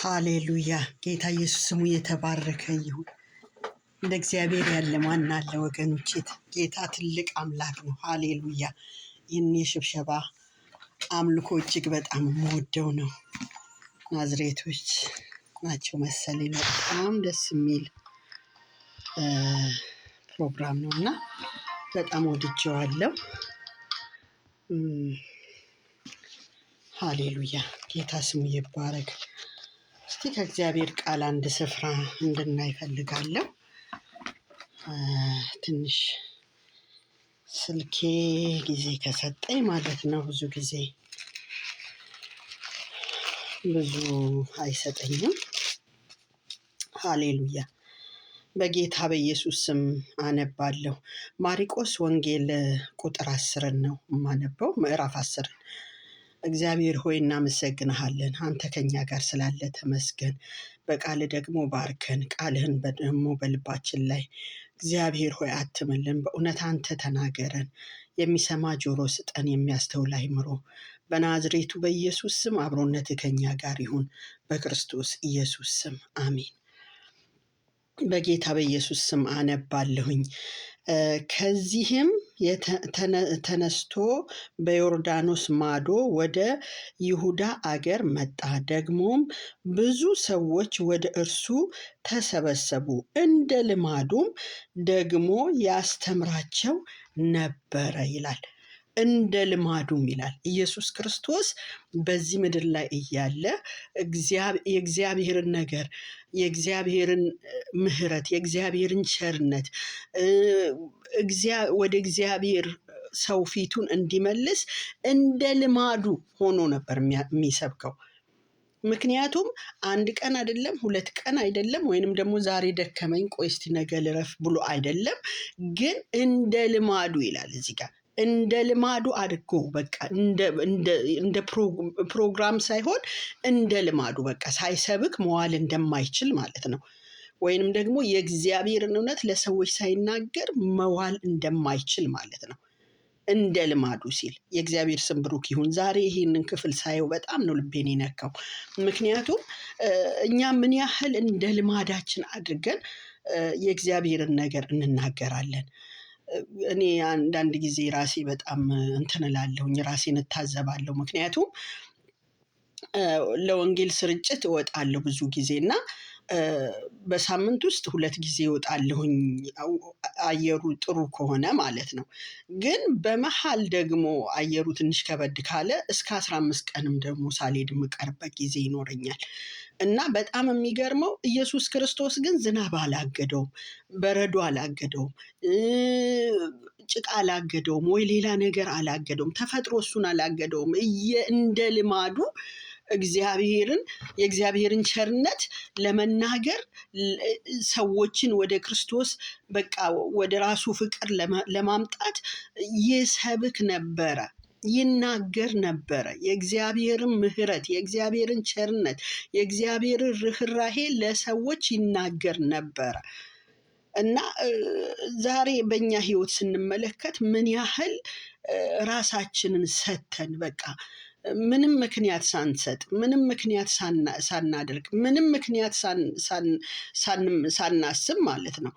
ሃሌሉያ ጌታ ኢየሱስ ስሙ የተባረከ ይሁን። እንደ እግዚአብሔር ያለ ማን አለ ወገኖቼ? ጌታ ትልቅ አምላክ ነው። ሃሌሉያ። ይህን የሽብሸባ አምልኮ እጅግ በጣም የምወደው ነው። ናዝሬቶች ናቸው መሰለኝ። በጣም ደስ የሚል ፕሮግራም ነው እና በጣም ወድጄዋለሁ። ሃሌሉያ ጌታ ስሙ ይባረክ። እስቲ ከእግዚአብሔር ቃል አንድ ስፍራ እንድናይ እፈልጋለሁ። ትንሽ ስልኬ ጊዜ ከሰጠኝ ማለት ነው። ብዙ አይሰጠኝም። ሃሌሉያ። በጌታ በኢየሱስ ስም አነባለሁ። ማርቆስ ወንጌል ቁጥር 10 ነው የማነበው፣ ምዕራፍ 10። እግዚአብሔር ሆይ እናመሰግንሃለን፣ አንተ ከኛ ጋር ስላለ ተመስገን። በቃል ደግሞ ባርከን፣ ቃልህን ደግሞ በልባችን ላይ እግዚአብሔር ሆይ አትምልን። በእውነት አንተ ተናገረን፣ የሚሰማ ጆሮ ስጠን፣ የሚያስተውል አእምሮ። በናዝሬቱ በኢየሱስ ስም አብሮነትህ ከኛ ጋር ይሁን፣ በክርስቶስ ኢየሱስ ስም አሜን። በጌታ በኢየሱስ ስም አነባለሁኝ። ከዚህም ተነስቶ በዮርዳኖስ ማዶ ወደ ይሁዳ አገር መጣ። ደግሞም ብዙ ሰዎች ወደ እርሱ ተሰበሰቡ፣ እንደ ልማዱም ደግሞ ያስተምራቸው ነበረ ይላል። እንደ ልማዱም ይላል። ኢየሱስ ክርስቶስ በዚህ ምድር ላይ እያለ የእግዚአብሔርን ነገር፣ የእግዚአብሔርን ምሕረት፣ የእግዚአብሔርን ቸርነት ወደ እግዚአብሔር ሰው ፊቱን እንዲመልስ እንደ ልማዱ ሆኖ ነበር የሚሰብከው። ምክንያቱም አንድ ቀን አይደለም፣ 2 ቀን አይደለም፣ ወይንም ደግሞ ዛሬ ደከመኝ ቆይ እስቲ ነገ ልረፍ ብሎ አይደለም። ግን እንደ ልማዱ ይላል እዚህ ጋር። እንደ ልማዱ አድርጎ በቃ እንደ ፕሮግራም ሳይሆን እንደ ልማዱ በቃ ሳይሰብክ መዋል እንደማይችል ማለት ነው። ወይንም ደግሞ የእግዚአብሔርን እውነት ለሰዎች ሳይናገር መዋል እንደማይችል ማለት ነው። እንደ ልማዱ ሲል የእግዚአብሔር ስም ብሩክ ይሁን። ዛሬ ይሄንን ክፍል ሳየው በጣም ነው ልቤን የነካው። ምክንያቱም እኛ ምን ያህል እንደ ልማዳችን አድርገን የእግዚአብሔርን ነገር እንናገራለን። እኔ አንዳንድ ጊዜ ራሴ በጣም እንትን እላለሁኝ፣ ራሴን እታዘባለሁ። ምክንያቱም ለወንጌል ስርጭት እወጣለሁ ብዙ ጊዜ እና በሳምንት ውስጥ 2 ጊዜ እወጣለሁኝ፣ አየሩ ጥሩ ከሆነ ማለት ነው። ግን በመሃል ደግሞ አየሩ ትንሽ ከበድ ካለ እስከ 15 ቀንም ደግሞ ሳልሄድ የምቀርበት ጊዜ ይኖረኛል። እና በጣም የሚገርመው ኢየሱስ ክርስቶስ ግን ዝናብ አላገደውም፣ በረዶ አላገደውም፣ ጭቃ አላገደውም፣ ወይ ሌላ ነገር አላገደውም። ተፈጥሮ እሱን አላገደውም። እንደ ልማዱ የእግዚአብሔርን ቸርነት ለመናገር ሰዎችን ወደ ክርስቶስ በቃ ወደ ራሱ ፍቅር ለማምጣት ይሰብክ ነበረ፣ ይናገር ነበረ። የእግዚአብሔርን ምሕረት፣ የእግዚአብሔርን ቸርነት፣ የእግዚአብሔርን ርኅራኄ ለሰዎች ይናገር ነበረ። እና ዛሬ በእኛ ሕይወት ስንመለከት ምን ያህል ራሳችንን ሰተን በቃ ምንም ምክንያት ሳንሰጥ፣ ምንም ምክንያት ሳናደርግ፣ ምንም ምክንያት ሳናስብ ማለት ነው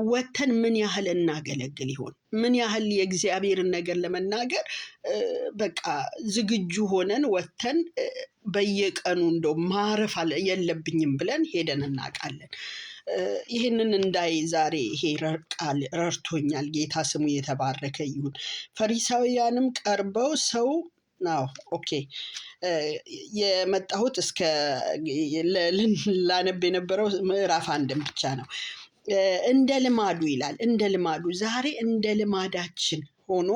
ወተን ምን ያህል እናገለግል ይሆን? ምን ያህል የእግዚአብሔርን ነገር ለመናገር በቃ ዝግጁ ሆነን ወተን በየቀኑ እንደው ማረፍ የለብኝም ብለን ሄደን እናውቃለን? ይህንን እንዳይ ዛሬ ይሄ ቃል ረድቶኛል። ጌታ ስሙ የተባረከ ይሁን። ፈሪሳውያንም ቀርበው የመጣሁት እስከ ላነብ የነበረው ምዕራፍ 1 ብቻ ነው። እንደ ልማዱ ይላል። እንደ ልማዱ ዛሬ እንደ ልማዳችን ሆኖ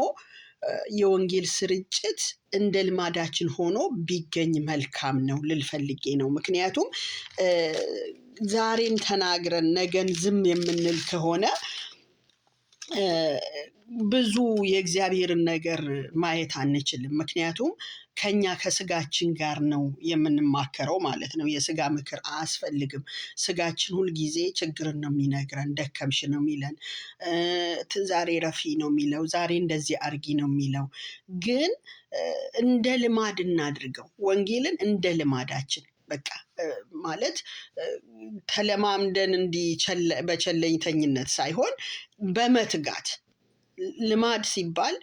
የወንጌል ስርጭት እንደ ልማዳችን ሆኖ ቢገኝ መልካም ነው ልል ፈልጌ ነው። ምክንያቱም ዛሬን ተናግረን ነገን ዝም የምንል ከሆነ ብዙ የእግዚአብሔርን ነገር ማየት አንችልም። ምክንያቱም ከስጋችን ጋር ነው የምንማከረው ማለት ነው። የስጋ ምክር አያስፈልግም። ስጋችን ሁልጊዜ ችግርን ነው የሚነግረን፣ ደከምሽ ነው የሚለን፣ ዛሬ ረፊ ነው የሚለው፣ ዛሬ እንደዚህ አርጊ ነው የሚለው። ግን እንደ ልማድ እናድርገው ወንጌልን፣ እንደ ልማዳችን በቃ ማለት ተለማምደን በቸለኝተኝነት ሳይሆን በመትጋት ልማድ ሲባል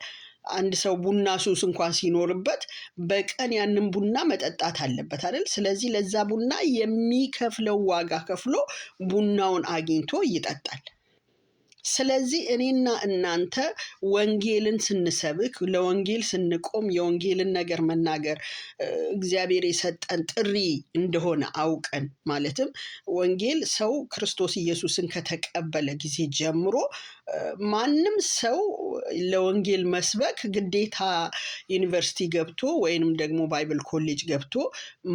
አንድ ሰው ቡና ሱስ እንኳን ሲኖርበት በቀን ያንን ቡና መጠጣት አለበት አይደል? ስለዚህ ለዛ ቡና የሚከፍለው ዋጋ ከፍሎ ቡናውን አግኝቶ ይጠጣል። ስለዚህ እኔና እናንተ ወንጌልን ስንሰብክ ለወንጌል ስንቆም የወንጌልን ነገር መናገር እግዚአብሔር የሰጠን ጥሪ እንደሆነ አውቀን ማለትም ወንጌል ሰው ክርስቶስ ኢየሱስን ከተቀበለ ጊዜ ጀምሮ ማንም ሰው ለወንጌል መስበክ ግዴታ ዩኒቨርሲቲ ገብቶ ወይንም ደግሞ ባይብል ኮሌጅ ገብቶ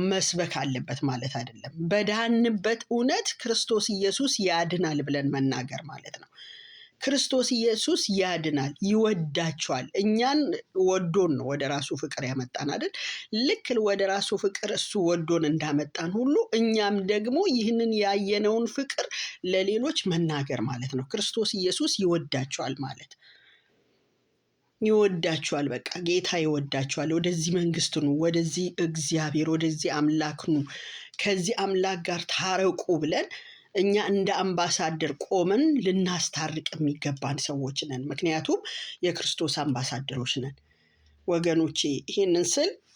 መስበክ አለበት ማለት አይደለም። በዳንበት እውነት ክርስቶስ ኢየሱስ ያድናል ብለን መናገር ማለት ነው። ክርስቶስ ኢየሱስ ያድናል፣ ይወዳቸዋል። እኛን ወዶን ነው ወደ ራሱ ፍቅር ያመጣን አይደል? ልክ ወደ ራሱ ፍቅር እሱ ወዶን እንዳመጣን ሁሉ እኛም ደግሞ ይህንን ያየነውን ፍቅር ለሌሎች መናገር ማለት ነው። ክርስቶስ ኢየሱስ ይወዳቸዋል ማለት ይወዳቸዋል። በቃ ጌታ ይወዳቸዋል። ወደዚህ መንግስት ኑ፣ ወደዚህ እግዚአብሔር ወደዚህ አምላክ ኑ፣ ከዚህ አምላክ ጋር ታረቁ ብለን እኛ እንደ አምባሳደር ቆመን ልናስታርቅ የሚገባን ሰዎች ነን። ምክንያቱም የክርስቶስ አምባሳደሮች ነን። ወገኖቼ ይህንን ስል